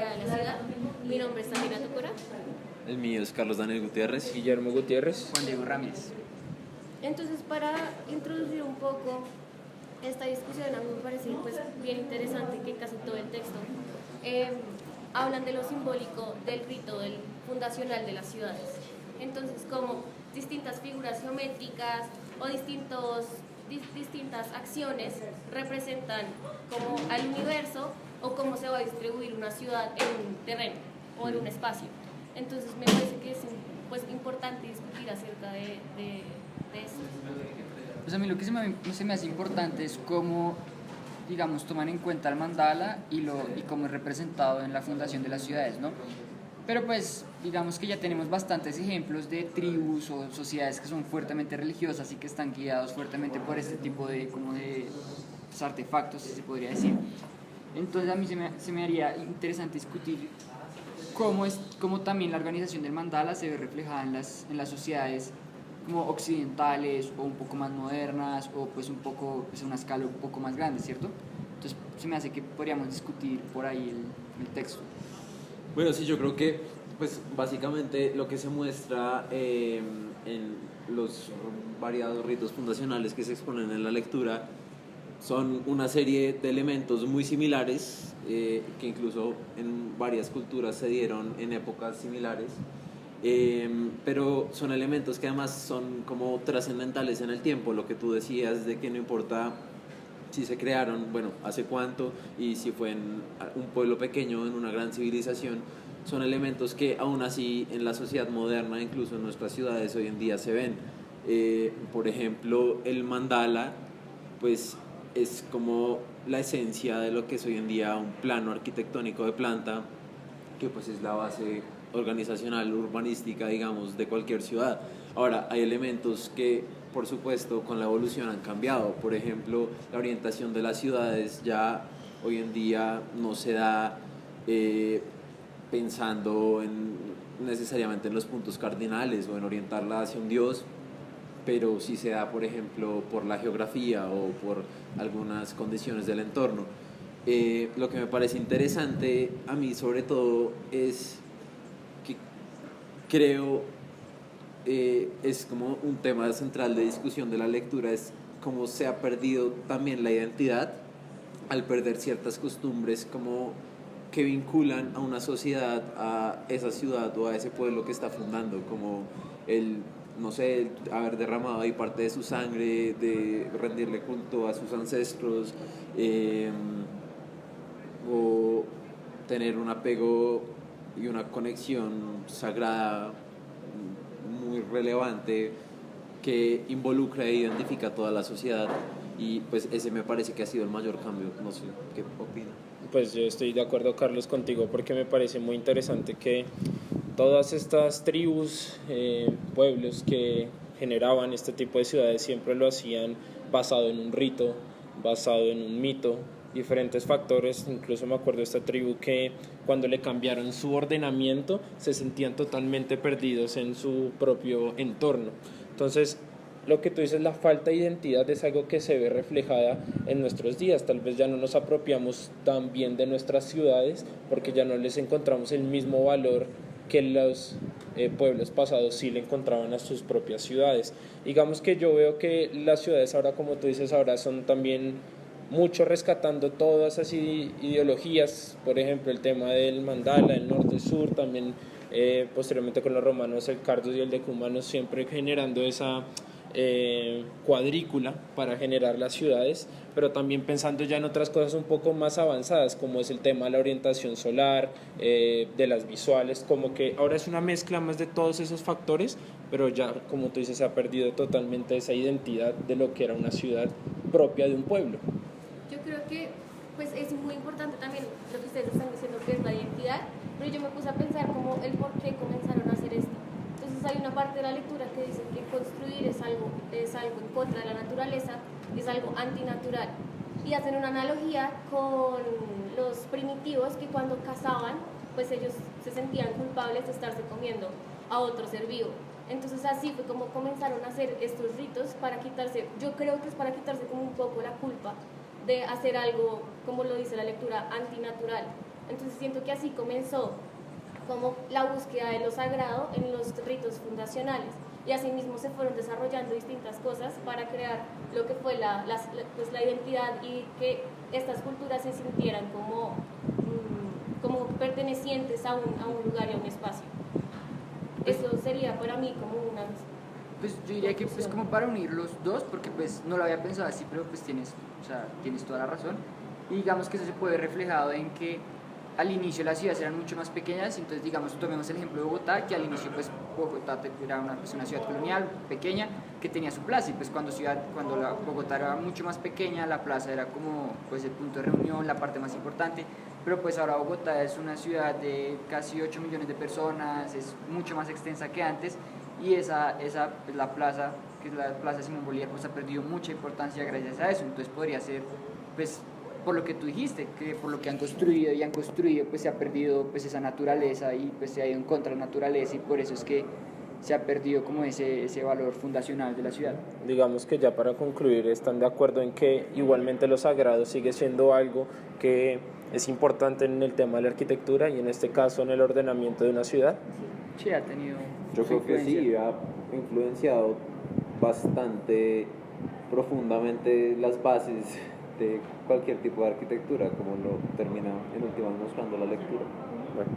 creada la ciudad. Mi nombre es Samira Tocora. El mío es Carlos Daniel Gutiérrez. Guillermo Gutiérrez. Juan Diego Ramírez. Entonces, para introducir un poco esta discusión, a mí me parece pues, bien interesante que casi todo el texto hablan de lo simbólico del rito del fundacional de las ciudades. Entonces, como distintas figuras geométricas o distintas acciones representan como al universo o cómo se va a distribuir una ciudad en un terreno o en un espacio. Entonces, me parece que es pues, importante discutir acerca de esto. Pues a mí lo que se me hace importante es cómo, digamos, toman en cuenta el mandala y cómo es representado en la fundación de las ciudades, ¿no? Pero pues, digamos que ya tenemos bastantes ejemplos de tribus o sociedades que son fuertemente religiosas y que están guiados fuertemente por este tipo de pues, artefactos, si se podría decir. Entonces a mí se me haría interesante discutir cómo también la organización del mandala se ve reflejada en las sociedades como occidentales o un poco más modernas o pues un poco pues, a una escala un poco más grande, ¿cierto? Entonces se me hace que podríamos discutir por ahí el texto. Bueno, sí, yo creo que pues básicamente lo que se muestra en los variados ritos fundacionales que se exponen en la lectura son una serie de elementos muy similares que incluso en varias culturas se dieron en épocas similares. Pero son elementos que además son como trascendentales en el tiempo, lo que tú decías de que no importa si se crearon, bueno, hace cuánto y si fue en un pueblo pequeño, en una gran civilización, son elementos que aún así en la sociedad moderna, incluso en nuestras ciudades hoy en día se ven. Por ejemplo, el mandala, pues es como la esencia de lo que es hoy en día un plano arquitectónico de planta, que pues es la base organizacional, urbanística, digamos, de cualquier ciudad. Ahora, hay elementos que, por supuesto, con la evolución han cambiado. Por ejemplo, la orientación de las ciudades ya hoy en día no se da pensando necesariamente en los puntos cardinales o en orientarla hacia un dios, pero sí se da, por ejemplo, por la geografía o por algunas condiciones del entorno. Lo que me parece interesante a mí, sobre todo, es que creo es como un tema central de discusión de la lectura, es cómo se ha perdido también la identidad al perder ciertas costumbres como que vinculan a una sociedad a esa ciudad o a ese pueblo que está fundando, como no sé, el haber derramado ahí parte de su sangre, de rendirle culto a sus ancestros, o tener un apego y una conexión sagrada muy relevante que involucra e identifica a toda la sociedad, y pues ese me parece que ha sido el mayor cambio. No sé qué opina. Pues yo estoy de acuerdo, Carlos, contigo, porque me parece muy interesante que todas estas tribus, pueblos que generaban este tipo de ciudades siempre lo hacían basado en un rito, basado en un mito, diferentes factores. Incluso me acuerdo de esta tribu que cuando le cambiaron su ordenamiento se sentían totalmente perdidos en su propio entorno. Entonces, lo que tú dices, la falta de identidad es algo que se ve reflejada en nuestros días. Tal vez ya no nos apropiamos tan bien de nuestras ciudades porque ya no les encontramos el mismo valor que los pueblos pasados sí le encontraban a sus propias ciudades. Digamos que yo veo que las ciudades ahora, como tú dices, ahora son también mucho rescatando todas esas ideologías, por ejemplo el tema del mandala, el norte-sur, también posteriormente con los romanos el cardos y el decumanos, siempre generando esa cuadrícula para generar las ciudades, pero también pensando ya en otras cosas un poco más avanzadas, como es el tema de la orientación solar, de las visuales, como que ahora es una mezcla más de todos esos factores, pero ya, como tú dices, se ha perdido totalmente esa identidad de lo que era una ciudad propia de un pueblo. Yo creo que pues, es muy importante también lo que ustedes están diciendo, que es la identidad, pero yo me puse a pensar como el por qué comenzaron a hacer esto. Entonces hay una parte de la lectura que dice que construir es algo en contra de la naturaleza, es algo antinatural. Y hacen una analogía con los primitivos que cuando cazaban, pues ellos se sentían culpables de estarse comiendo a otro ser vivo. Entonces así fue como comenzaron a hacer estos ritos para quitarse, yo creo que es para quitarse como un poco la culpa de hacer algo, como lo dice la lectura, antinatural. Entonces siento que así comenzó como la búsqueda de lo sagrado en los ritos fundacionales, y asimismo se fueron desarrollando distintas cosas para crear lo que fue pues la identidad, y que estas culturas se sintieran como pertenecientes a un lugar y a un espacio. Eso sería para mí como una... Pues yo diría que pues como para unir los dos, porque pues no lo había pensado así, pero pues tienes toda la razón. Y digamos que eso se puede ver reflejado en que al inicio las ciudades eran mucho más pequeñas, entonces digamos, tomemos el ejemplo de Bogotá, que al inicio pues Bogotá era una ciudad colonial pequeña que tenía su plaza, y pues cuando Bogotá era mucho más pequeña, la plaza era como pues el punto de reunión, la parte más importante, pero pues ahora Bogotá es una ciudad de casi 8 millones de personas, es mucho más extensa que antes, y pues, la plaza, que es la Plaza Simón Bolívar, pues ha perdido mucha importancia gracias a eso. Entonces podría ser pues por lo que tú dijiste, que por lo que han construido, pues se ha perdido pues esa naturaleza, y pues se ha ido en contra de la naturaleza, y por eso es que se ha perdido como ese valor fundacional de la ciudad. Digamos que ya para concluir, ¿están de acuerdo en que igualmente lo sagrado sigue siendo algo que es importante en el tema de la arquitectura y en este caso en el ordenamiento de una ciudad? Sí, ha tenido Yo su creo que sí, influencia. ha influenciado bastante profundamente las bases de cualquier tipo de arquitectura, como lo termina en últimas mostrando la lectura. Bueno,